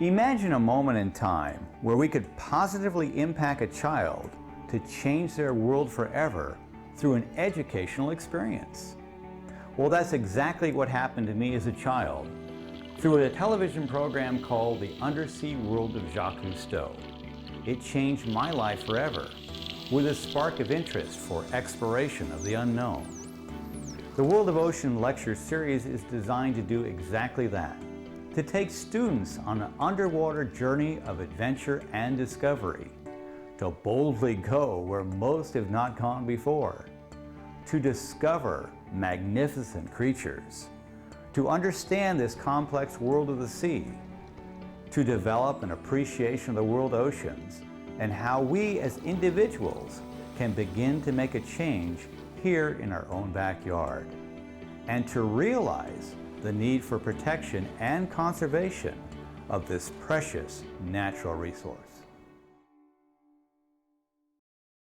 Imagine a moment in time where we could positively impact a child to change their world forever through an educational experience. Well, that's exactly what happened to me as a child through a television program called The Undersea World of Jacques Cousteau. It changed my life forever with a spark of interest for exploration of the unknown. The World of Ocean lecture series is designed to do exactly that, to take students on an underwater journey of adventure and discovery, to boldly go where most have not gone before, to discover magnificent creatures, to understand this complex world of the sea, to develop an appreciation of the world oceans and how we as individuals can begin to make a change here in our own backyard, and to realize the need for protection and conservation of this precious natural resource.